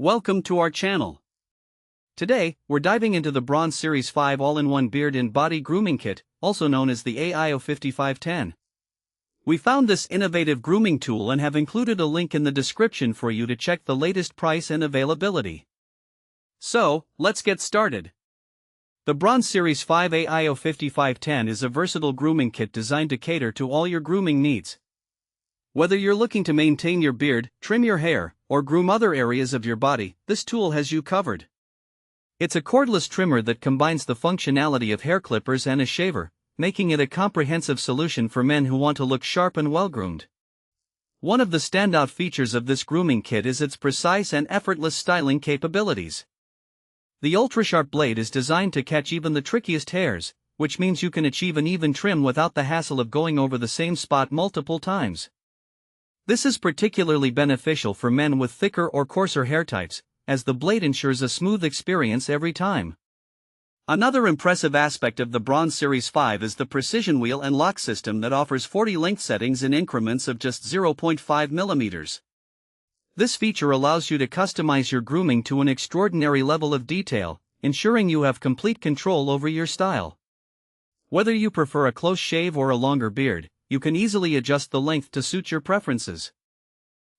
Welcome to our channel. Today, we're diving into the Braun Series 5 All-in-One Beard and Body Grooming Kit, also known as the AIO 5510. We found this innovative grooming tool and have included a link in the description for you to check the latest price and availability. So, let's get started. The Braun Series 5 AIO 5510 is a versatile grooming kit designed to cater to all your grooming needs. Whether you're looking to maintain your beard, trim your hair, or groom other areas of your body, this tool has you covered. It's a cordless trimmer that combines the functionality of hair clippers and a shaver, making it a comprehensive solution for men who want to look sharp and well-groomed. One of the standout features of this grooming kit is its precise and effortless styling capabilities. The ultra-sharp blade is designed to catch even the trickiest hairs, which means you can achieve an even trim without the hassle of going over the same spot multiple times. This is particularly beneficial for men with thicker or coarser hair types, as the blade ensures a smooth experience every time. Another impressive aspect of the Braun Series 5 is the PrecisionWheel and lock system that offers 40 length settings in increments of just 0.5 mm. This feature allows you to customize your grooming to an extraordinary level of detail, ensuring you have complete control over your style. Whether you prefer a close shave or a longer beard, you can easily adjust the length to suit your preferences.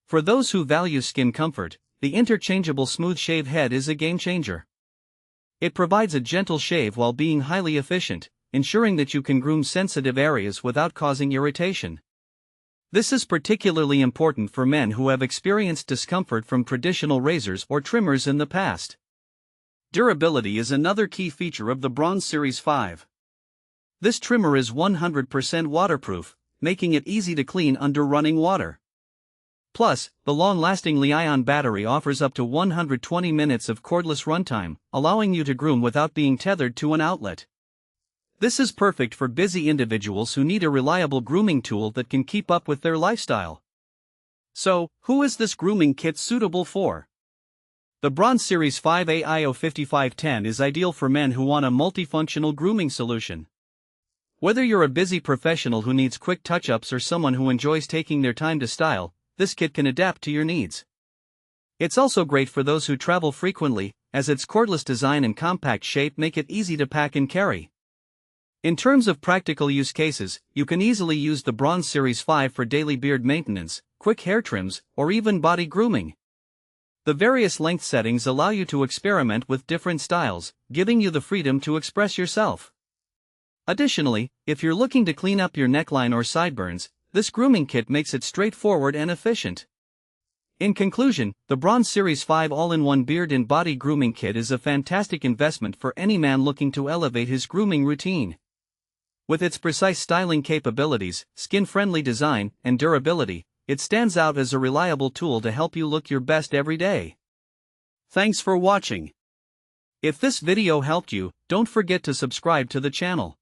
For those who value skin comfort, the Interchangeable SmoothShave head is a game-changer. It provides a gentle shave while being highly efficient, ensuring that you can groom sensitive areas without causing irritation. This is particularly important for men who have experienced discomfort from traditional razors or trimmers in the past. Durability is another key feature of the Braun Series 5. This trimmer is 100% waterproof, making it easy to clean under running water. Plus, the long-lasting Li-ion battery offers up to 120 minutes of cordless runtime, allowing you to groom without being tethered to an outlet. This is perfect for busy individuals who need a reliable grooming tool that can keep up with their lifestyle. So, who is this grooming kit suitable for? The Braun Series 5 AIO 5510 is ideal for men who want a multifunctional grooming solution. Whether you're a busy professional who needs quick touch-ups or someone who enjoys taking their time to style, this kit can adapt to your needs. It's also great for those who travel frequently, as its cordless design and compact shape make it easy to pack and carry. In terms of practical use cases, you can easily use the Braun Series 5 for daily beard maintenance, quick hair trims, or even body grooming. The various length settings allow you to experiment with different styles, giving you the freedom to express yourself. Additionally, if you're looking to clean up your neckline or sideburns, this grooming kit makes it straightforward and efficient. In conclusion, the Braun Series 5 All-in-One Beard and Body Grooming Kit is a fantastic investment for any man looking to elevate his grooming routine. With its precise styling capabilities, skin-friendly design, and durability, it stands out as a reliable tool to help you look your best every day. Thanks for watching. If this video helped you, don't forget to subscribe to the channel.